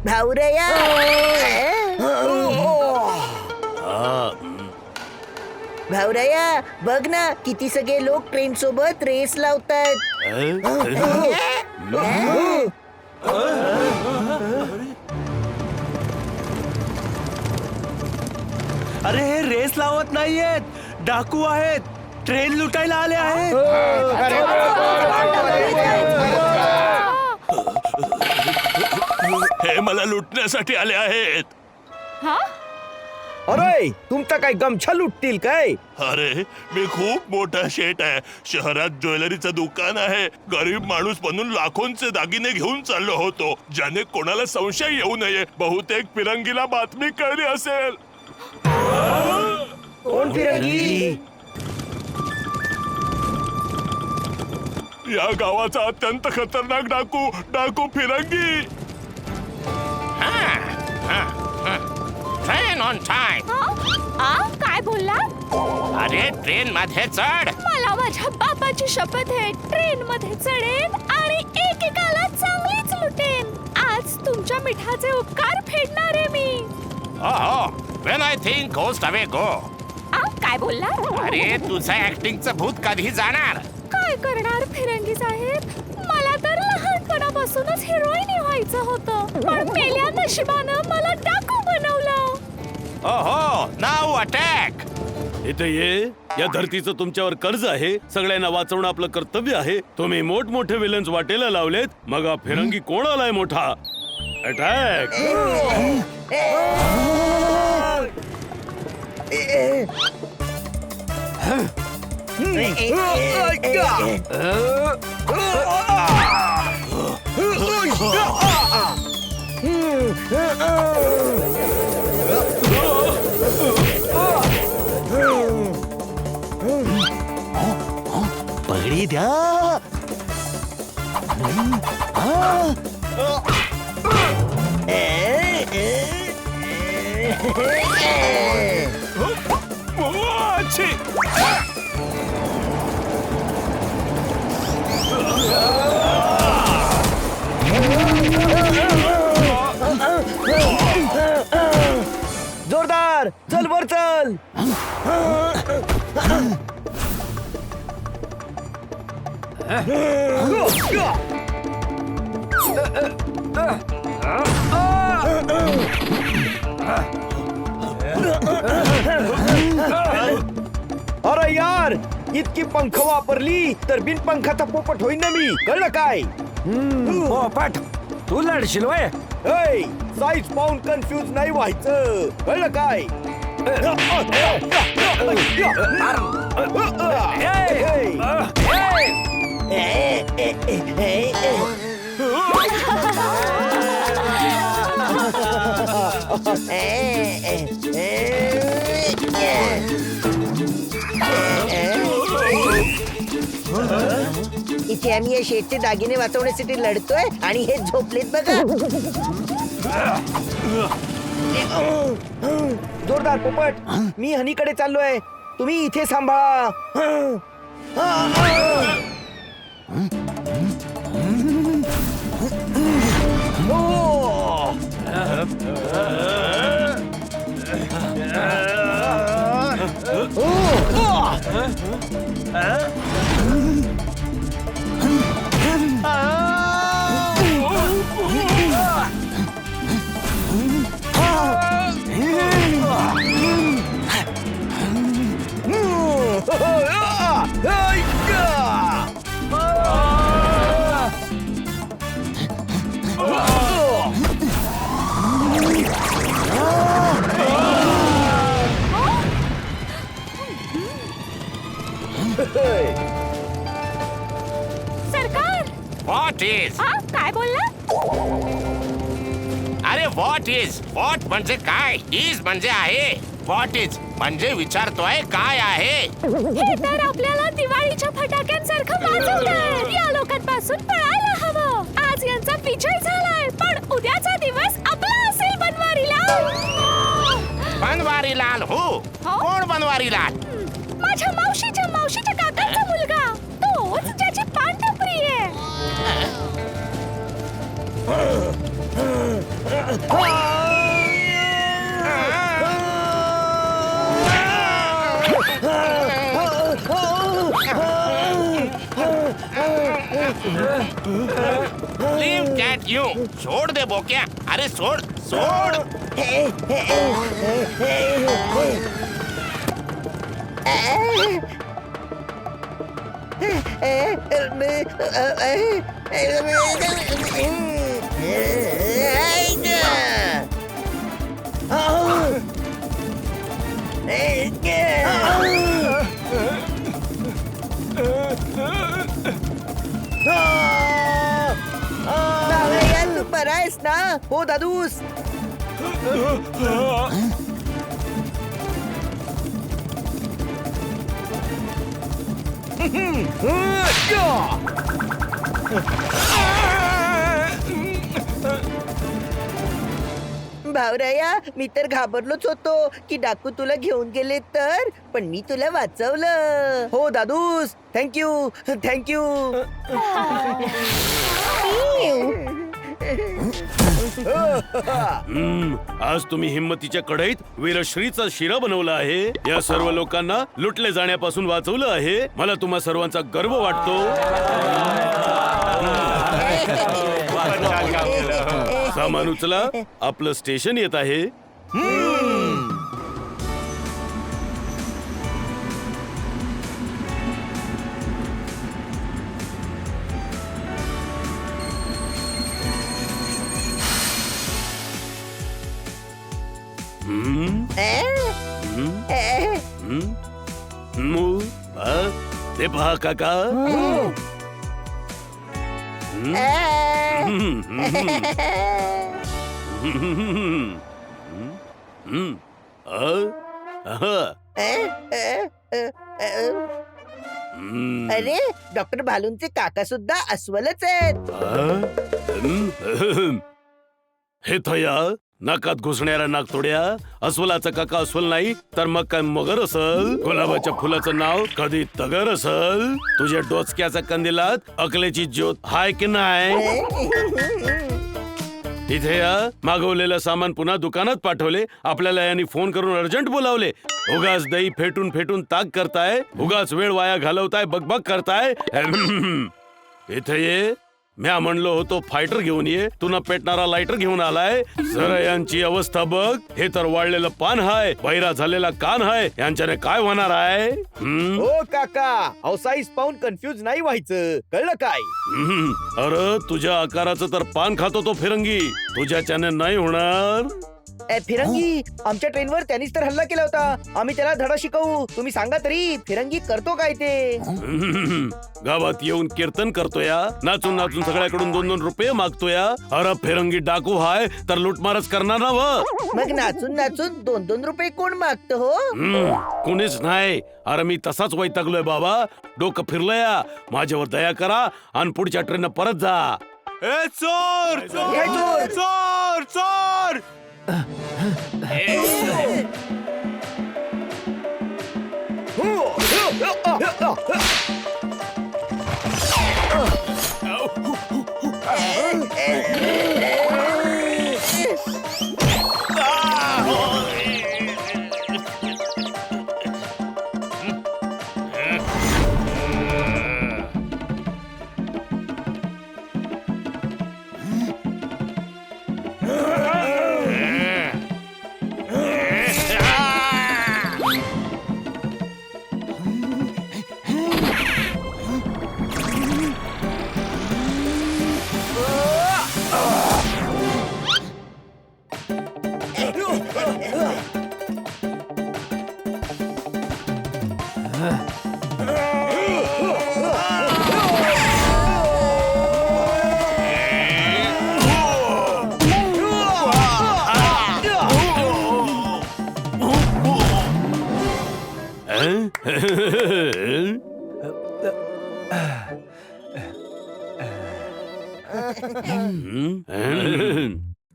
भाऊरया. भाऊरया बघ ना, किती सगळे लोक ट्रेन सोबत रेस लावतात. अरे हे रेस लावत नाहीयेत, डाकू आहेत, ट्रेन लुटायला आले आहेत. हे मला लुटण्यासाठी आले आहेत. अरे तुमचा काय गमछा लुटतील काय? अरे मी खूप मोठा शेठ आहे. शहरात ज्वेलरीचं दुकान आहे. गरीब माणूस बनून लाखोंचे दागिने घेऊन चाललो होतो, ज्याने कोणाला संशय येऊ नये. बहुतेक फिरंगीला बातमी कळली असेल. कोण फिरंगी? या गावाचा अत्यंत खतरनाक डाकू फिरंगी. Train on time. काय बोलला? अरे ट्रेन मध्ये चढ. मला माझ्या बापाची शपथ आहे, ट्रेन मध्ये चढेन आणि एकेकाला चांगलीच लुटेन. आज तुमच्या मिठाचे उपकार फेडणार आहे मी. ओहो, when I think ghost away go. काय बोलला? अरे तुझं ऍक्टिंगचं भूत कधी जाणार? काय करणार फिरंगी साहेब, मला तर लहानपणापासूनच हिरोईन व्हायचं होतं, पण मेल्या नशिबानं मला डाकू बनवलं. ओहो, नाउ अटॅक. इथे ये. या धरतीचं तुमच्यावर कर्ज आहे. सगळ्यांना वाचवणं आपलं कर्तव्य आहे. तुम्ही मोठमोठे विलन्स वाटेला लावलेत, मग हा फिरंगी कोण आलाय मोठा? अटॅक. पगडी द्या. जोरदार चल, वर चल. अरे यार, इतकी पंख वापरली तर बिन पंखाचा पोपट होईन ना मी, कळलं काय? पोपट, तू लढशील वय? साईज पाहून कन्फ्यूज नाही व्हायचं, कळलं काय? इथे आम्ही या शेठचे दागिने वाचवण्यासाठी लढतोय आणि हे झोपलेत बघा. जोरदार पोपट, मी हनीकडे चाललोय, तुम्ही इथे सांभाळा. सरकार. What is? काय बोलला? अरे व्हॉट इज? व्हॉट म्हणजे काय, इज म्हणजे आहे. व्हॉट इज म्हणजे विचारतोय काय आहे. हे तर आपल्याला दिवाळीच्या फटाक्यांसारखं वाजवतंय. या लोकांपासून पळायला हवं. आज यांचा विजय झालाय, पण उद्याचा दिवस आपला असेल बनवारीलाल. बनवारीलाल? हो, कोण बनवारीलाल? माझ्या मावशीच्या काकांचा मुलगा, तोच ज्याची पांढरप्रिय आहे. Leave cat you. सोड दे बोक्या. अरे सोड सोड. तू बरा आहेस ना? हो दादूस. भावराया, मी तर घाबरलोच होतो की डाकू तुला घेऊन गेले तर, पण मी तुला वाचवलं. हो दादूस, थँक्यू थँक्यू. आज तुम्ही हिम्मतीच्या कढईत वीरश्रीचा शिरा बनवला आहे. या सर्व लोकांना लुटले जाण्यापासून वाचवलं आहे. मला तुम्हा सर्वांचा गर्व वाटतो. सामान उचला, आपलं स्टेशन येत आहे. ते पहा काका. अरे, डॉक्टर भालूंचे काका सुद्धा अस्वलच आहेत. हे थया, नाकात घुसणाऱ्या नाकतोड्या. अस्वलाचा काका अस्वल नाही तर मग काय मगर असल? गुलाबाच्या फुलाचं नाव कधी तगर असल? तुझ्या डोचक्याच्या कंदिलात अकलेची ज्योत हाय की नाही? इथे या. मागवलेलं सामान पुन्हा दुकानात पाठवले. आपल्याला यांनी फोन करून अर्जंट बोलावले. उगाच दही फेटून फेटून ताक करताय. उगाच वेळ वाया घालवताय, बकबक करताय. इथे ये. म्या म्हणलो होतो फायटर घेऊन ये, तू न पेटणारा लायटर घेऊन आलाय. जरा यांची अवस्था बघ. हे तर वाळलेलं पान हाय, बहिरा झालेला कान हाय. यांच्याने काय होणार आहे? हो काका, अवसाईस पाहून कन्फ्युज नाही व्हायचं, कळलं काय? अरे, तुझ्या आकाराचं तर पान खातो तो फिरंगी. तुझ्याच्याने नाही होणार. फिरंगी, आमच्या ट्रेनवर त्यांनीच तर हल्ला केला होता. आम्ही त्याला धडा शिकवू. तुम्ही सांगा तरी, फिरंगी करतो काय ते? गावात येऊन कीर्तन करतोया, नाचून नाचून सगळ्याकडून 2-2 रुपये मागतोया. अरे फिरंगी डाकू हाय तर लुटमारच करणार ना व. मग नाचून नाचून 2-2 रुपये कोण मागतो हो? कुणीच नाही. अरे मी तसाच वैतागलोय बाबा. डोकं फिरलंया. माझ्यावर दया करा आणि पुढच्या ट्रेन परत जा. चोर चोर चोर चोर.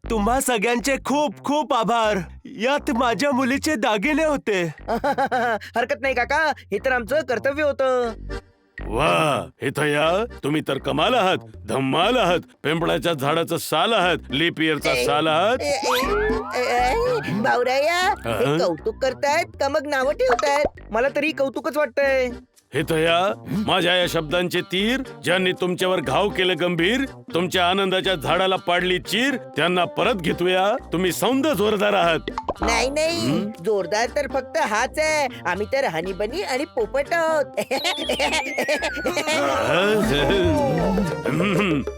तुम्हा सगळ्यांचे खूप खूप आभार. यात माझ्या मुलीचे दागिने होते. हरकत नाही काका, हे तर आमचं कर्तव्य होतं. वा इथं या, तुम्ही तर कमाल आहात, धम्माल आहात. पिंपळाच्या झाडाचं साल आहात, लीप इयरचा साल आहात. बावराया हे अहं. कौतुक करतायत का मग नावं ठेवतायत? मला तरी कौतुकच वाटतंय. इथं या, माझ्या या शब्दांचे तीर ज्यांनी तुमच्यावर घाव केले गंभीर, तुमच्या आनंदाच्या झाडाला पाडली चीर, त्यांना परत घेतूया. तुम्ही सौंद जोरदार आहात. नाही नाही जोरदार तर फक्त हाच आहे. आम्ही तर हनी बनी आणि पोपट आहोत.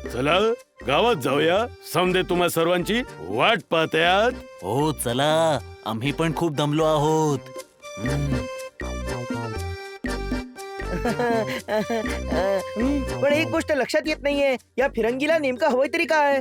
चला गावात जाऊया. समदे तुम्हा सर्वांची वाट पाहत्यात. हो चला, आम्ही पण खूप दमलो आहोत. पण एक गोष्ट लक्षात येत नाहीये, या फिरंगीला नेमकं हवंय तरी काय?